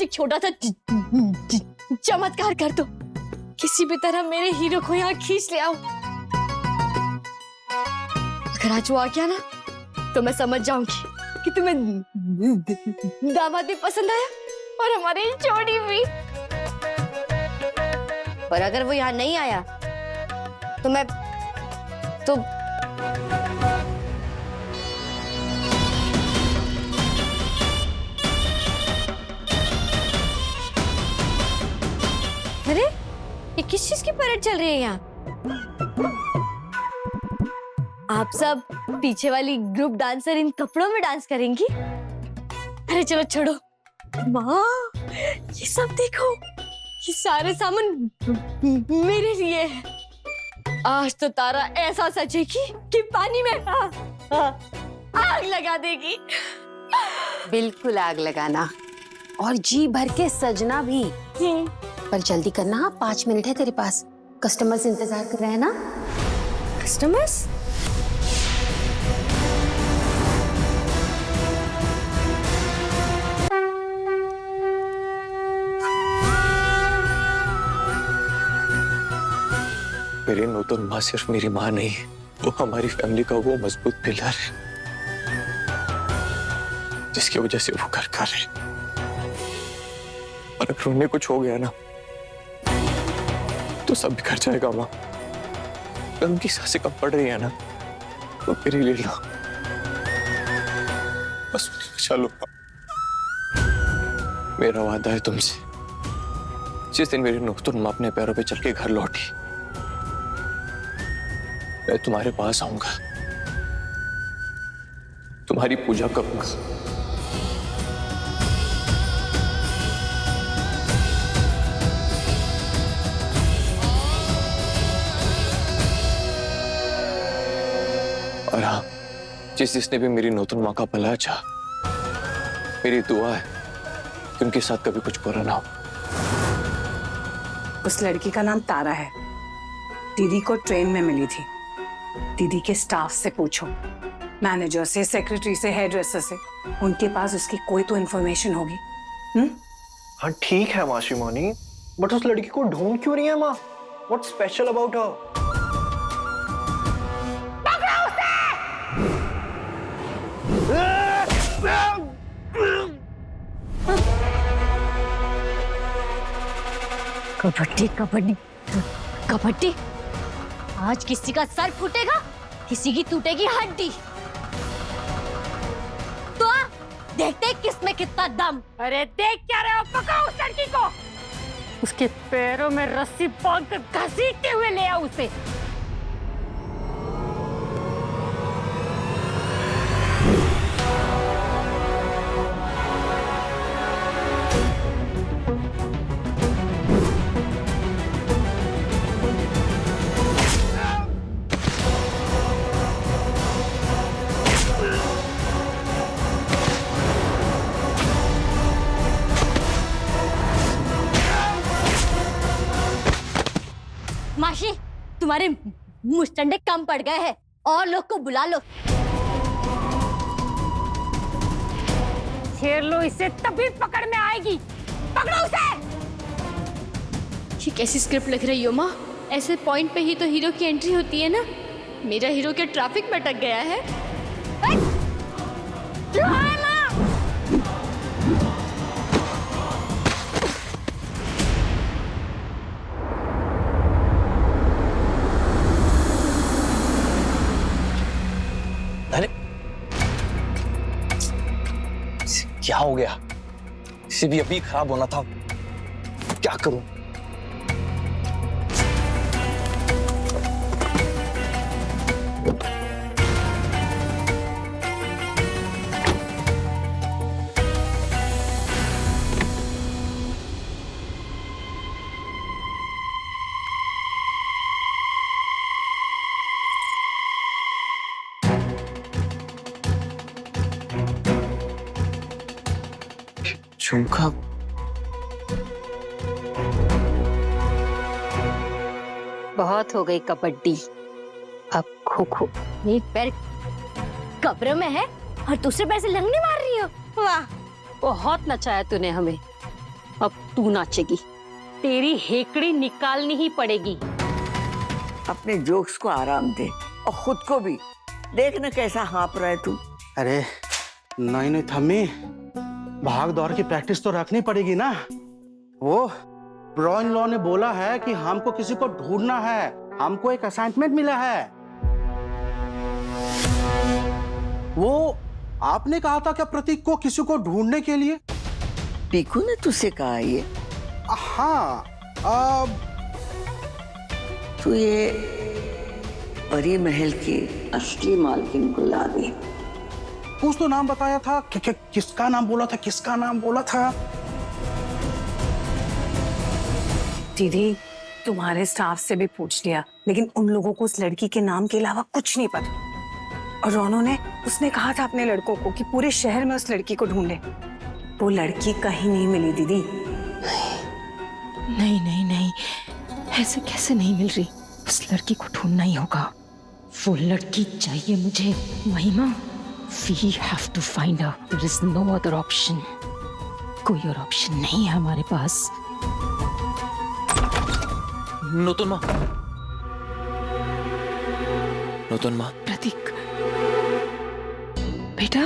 आज एक छोटा सा चमत्कार कर दो, किसी भी तरह मेरे हीरो को यहाँ खींच ले आओ। अगर आज वो आ गया ना तो मैं समझ जाऊंगी कि तुम्हें दामाद भी पसंद आया और हमारी जोड़ी भी। और अगर वो यहाँ नहीं आया तो मैं तो अरे ये किस चीज की परेड चल रही है यहाँ? आप सब पीछे वाली ग्रुप डांसर इन कपड़ों में डांस करेंगी? अरे चलो छोड़ो। माँ ये सब देखो, ये सारे सामान मेरे लिए है। आज तो तारा ऐसा सजेगी कि पानी में आग लगा देगी। बिल्कुल आग लगाना और जी भर के सजना भी। पर जल्दी करना, 5 मिनट है तेरे पास। कस्टमर्स इंतजार कर रहे हैं ना। कस्टमर्स? मेरी नूतन माँ सिर्फ मेरी माँ नहीं, वो हमारी फैमिली का वो मजबूत पिलर है जिसकी वजह से वो घर का है। और अगर उन्हें कुछ हो गया ना तो सब बिखर जाएगा। माँ उनकी सांसें कम पड़ रही है ना, तो मेरे लिए लो, बस उन्हें बचा लो। मेरा वादा है तुमसे, जिस दिन मेरी नूतन माँ अपने पैरों पे चल के घर लौटी मैं तुम्हारे पास आऊंगा, तुम्हारी पूजा करूंगा। और हाँ, जिसने भी मेरी नूतन माँ का भला चाहा, मेरी दुआ है कि उनके साथ कभी कुछ बुरा ना हो। उस लड़की का नाम तारा है, दीदी को ट्रेन में मिली थी। दीदी के स्टाफ से पूछो, मैनेजर से, सेक्रेटरी से, हेयर ड्रेसर से, उनके पास उसकी कोई तो इन्फॉर्मेशन होगी। हाँ ठीक है माँ शिवानी, बट उस लड़की को ढूंढ क्यों रही है माँ? What's special about her? Kabaddi kabaddi kabaddi, आज किसी का सर फूटेगा, किसी की टूटेगी हड्डी। तो आ, देखते हैं किसमें कितना दम। अरे देख क्या रहे हो, पकड़ो उस लड़की को, उसके पैरों में रस्सी बांधकर घसीटते हुए ले आओ उसे। माशी, तुम्हारे मुस्टंडे कम पड़ गए हैं, और लोग को बुला लो। छेड़ लो इसे, तभी पकड़ में आएगी। पकड़ो उसे। ये कैसी स्क्रिप्ट लिख रही हो माँ? ऐसे पॉइंट पे ही तो हीरो की एंट्री होती है ना। मेरा हीरो क्या ट्रैफिक में अटक गया है? अरे क्या हो गया? इसे भी अभी खराब होना था, क्या करूं? झुमका बहुत हो गई कबड्डी, अब खो खो। एक पैर कब्र में है और दूसरे पैर से लंगड़ी मार रही हो। वाह, बहुत नचाया तूने हमें, अब तू नाचेगी, तेरी हेकड़ी निकालनी ही पड़ेगी। अपने जोक्स को आराम दे और खुद को भी। देख ना कैसा हाँप रहा है तू। अरे नहीं नहीं थम्मी, भाग दौड़ की प्रैक्टिस तो रखनी पड़ेगी ना। वो ब्रो इन लॉ ने बोला है कि हमको किसी को ढूंढना है, हमको एक असाइनमेंट मिला है। वो आपने कहा था क्या प्रतीक को किसी को ढूंढने के लिए? पीकू ने तुझसे कहा ये? हाँ, तू ये परी महल की असली मालकिन को ला दे। कुछ तो नाम बताया था, किसका नाम बोला था, किसका नाम बोला था? दीदी तुम्हारे स्टाफ से भी पूछ लिया, लेकिन उन लोगों को उस लड़की के नाम के अलावा कुछ नहीं पता। और रोनो ने उसने कहा था अपने लड़कों को कि पूरे शहर में उस लड़की को ढूंढे। वो लड़की कहीं नहीं मिली दीदी। नहीं नहीं नहीं, ऐसे कैसे नहीं मिल रही? उस लड़की को ढूंढना ही होगा। वो लड़की चाहिए मुझे महिमा। We have to find her. There is no other option. कोई और ऑप्शन नहीं है हमारे पास। नूतन माँ, नूतन माँ। प्रतीक, बेटा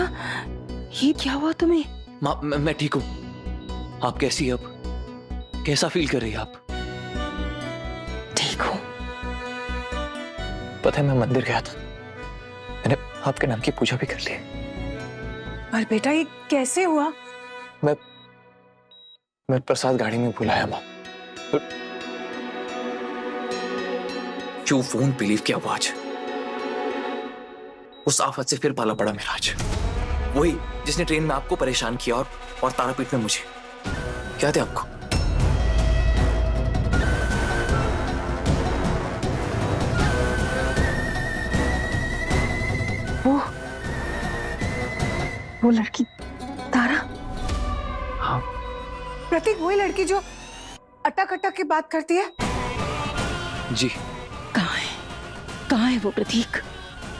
ये क्या हुआ तुम्हें? माँ मैं ठीक हूँ। आप कैसी हैं अब? कैसा फील कर रही हैं आप? ठीक हूँ। पता है मैं मंदिर गया था, मैंने आपके नाम की पूजा भी कर ली। पर बेटा ये कैसे हुआ? मैं प्रसाद गाड़ी में भुलाया माँ। यू वोंट बिलीव क्या हुआ आज। उस आफत से फिर पाला पड़ा मेरा आज। वही जिसने ट्रेन में आपको परेशान किया और तारापीठ में मुझे। याद है आपको? वो लड़की तारा? हाँ। प्रतीक वही लड़की जो अटक अटक की बात करती है? जी। कहाँ है? कहाँ है वो प्रतीक?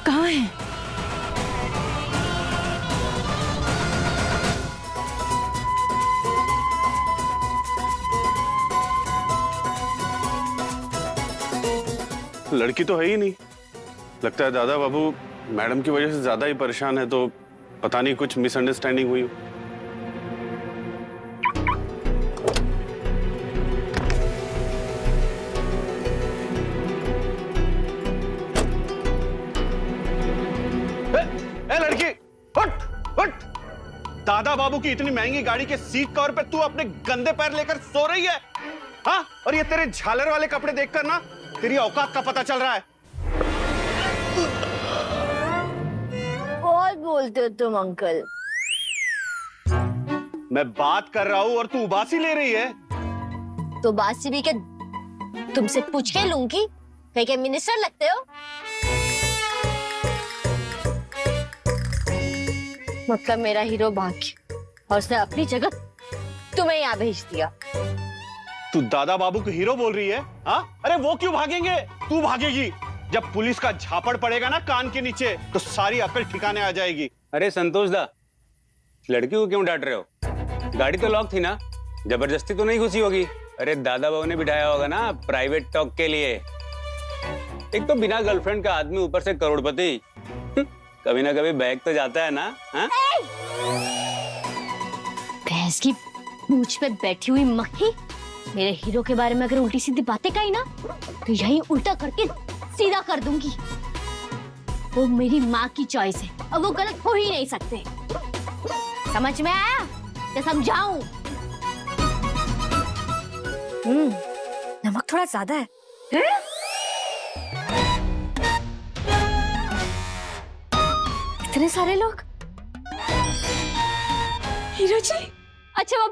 कहाँ है? लड़की तो है ही नहीं। लगता है दादा बाबू मैडम की वजह से ज्यादा ही परेशान है, तो पता नहीं कुछ मिसअंडरस्टैंडिंग हुई हो। ए लड़की, उठ उठ। दादा बाबू की इतनी महंगी गाड़ी के सीट कवर पे तू अपने गंदे पैर लेकर सो रही है? हाँ? और ये तेरे झालर वाले कपड़े देखकर ना तेरी औकात का पता चल रहा है। बहुत बोलते हो तुम अंकल। मैं बात कर रहा हूँ और तू उबासी ले रही है। तो बासी भी के तुमसे पूछ के लूंगी, कहीं के मिनिस्टर लगते हो। मतलब मेरा हीरो भाग गया और उसने अपनी जगह तुम्हें यहाँ भेज दिया। तू दादा बाबू को हीरो बोल रही है? हाँ? अरे वो क्यों भागेंगे? तू भागेगी। जब पुलिस का झापड़ पड़ेगा ना कान के नीचे, तो सारी अकल ठिकाने आ जाएगी। अरे संतोष दा, लड़की को क्यों डांट रहे हो? गाड़ी तो लॉक थी ना, जबरदस्ती तो नहीं घुसी होगी। अरे दादा बाबू ने बिठाया होगा ना प्राइवेट टॉक के लिए। एक तो बिना गर्लफ्रेंड का आदमी, ऊपर से करोड़पति। कभी ना कभी बैग तो जाता है ना। हाँ? भैंस की पूंछ पे बैठी हुई मक्खी मेरे हीरो के बारे में अगर उल्टी सीधी बातें कही ना, तो यही उल्टा करके सीधा कर दूंगी। वो मेरी माँ की चॉइस है और वो गलत हो ही नहीं सकते। समझ में आया? क्या समझाऊं? नमक थोड़ा ज्यादा है। इतने सारे लोग। हीरो जी, अच्छा वो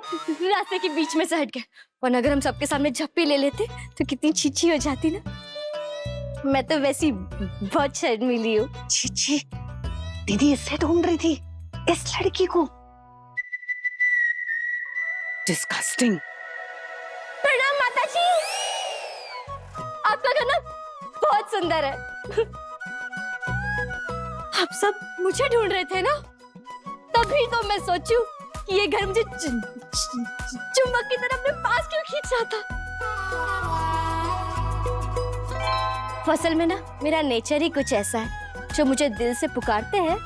रास्ते के बीच में से हट गए, वरना अगर हम सबके सामने झप्पी ले लेते तो कितनी छीछी हो जाती ना। मैं तो वैसी बहुत शर्मीली हूँ। छी, दीदी इससे ढूंढ रही थी इस लड़की को। डिस्गस्टिंग। प्रणाम माता जी, आपका गाना बहुत सुंदर है। आप सब मुझे ढूंढ रहे थे ना, तभी तो मैं सोचूं कि ये घर मुझे चुम्बक की तरह अपने पास क्यों खींच रहा था। असल में ना मेरा नेचर ही कुछ ऐसा है, जो मुझे दिल से पुकारते हैं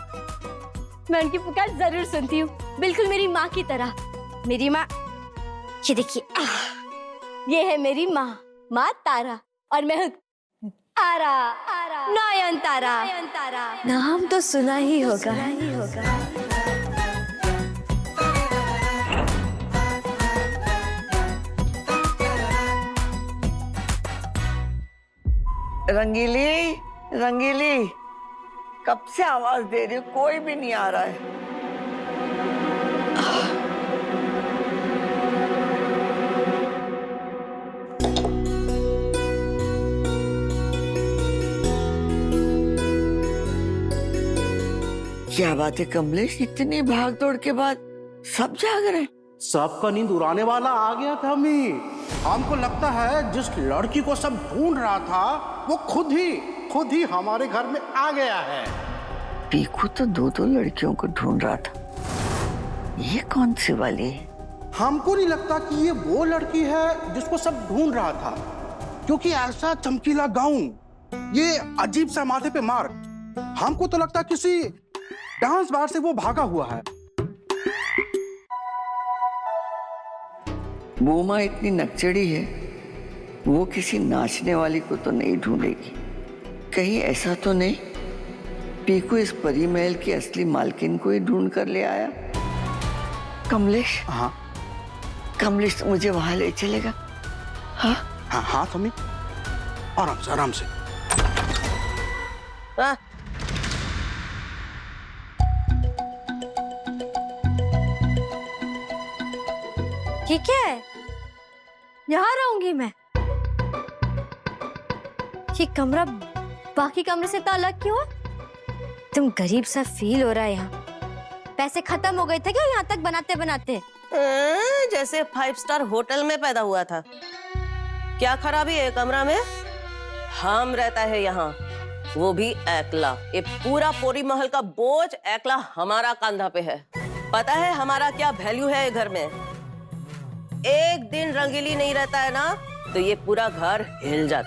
मैं उनकी पुकार जरूर सुनती हूँ, बिल्कुल मेरी माँ की तरह। मेरी माँ, ये देखिए, ये है मेरी माँ, माँ तारा, और मैं हूँ तारा, नयन तारा। नाम तो सुना ही होगा। रंगीली, रंगीली, कब से आवाज दे रही हूँ, कोई भी नहीं आ रहा है। क्या बात है कमलेश, इतनी भाग दौड़ के बाद सब जाग रहे हैं? सबका नींद उड़ाने वाला आ गया था अम्मी। हमको लगता है जिस लड़की को सब ढूंढ रहा था वो खुद ही हमारे घर में आ गया है। पीकू तो दो लड़कियों को ढूंढ रहा था, ये कौन सी वाली है? हमको नहीं लगता कि ये वो लड़की है जिसको सब ढूंढ रहा था, क्योंकि ऐसा चमकीला गाउन, ये अजीब सा माथे पे मार्क, हमको तो लगता किसी डांस बार से वो भागा हुआ है। बूमा इतनी नकचड़ी है, वो किसी नाचने वाली को तो नहीं ढूंढेगी। कहीं ऐसा तो नहीं पीकू इस परी महल की असली मालकिन को ही ढूंढ कर ले आया? कमलेश, हाँ कमलेश मुझे वहां ले चलेगा? हाँ हाँ हाँ अम्मी, आराम से आराम से। ये क्या है? यहाँ रहूंगी मैं? ये कमरा बाकी कमरे से इतना अलग क्यों है? तुम गरीब सा फील हो रहा है यहाँ। पैसे खत्म हो गए थे क्या यहाँ तक बनाते बनाते? जैसे 5 स्टार होटल में पैदा हुआ था। क्या खराबी है कमरा में? हम रहता है यहाँ, वो भी एकला। ये पूरा पोरी महल का बोझ एकला हमारा कंधा पे है। पता है हमारा क्या वैल्यू है घर में? एक दिन रंगीली नहीं रहता है ना तो ये पूरा घर हिल जाता है।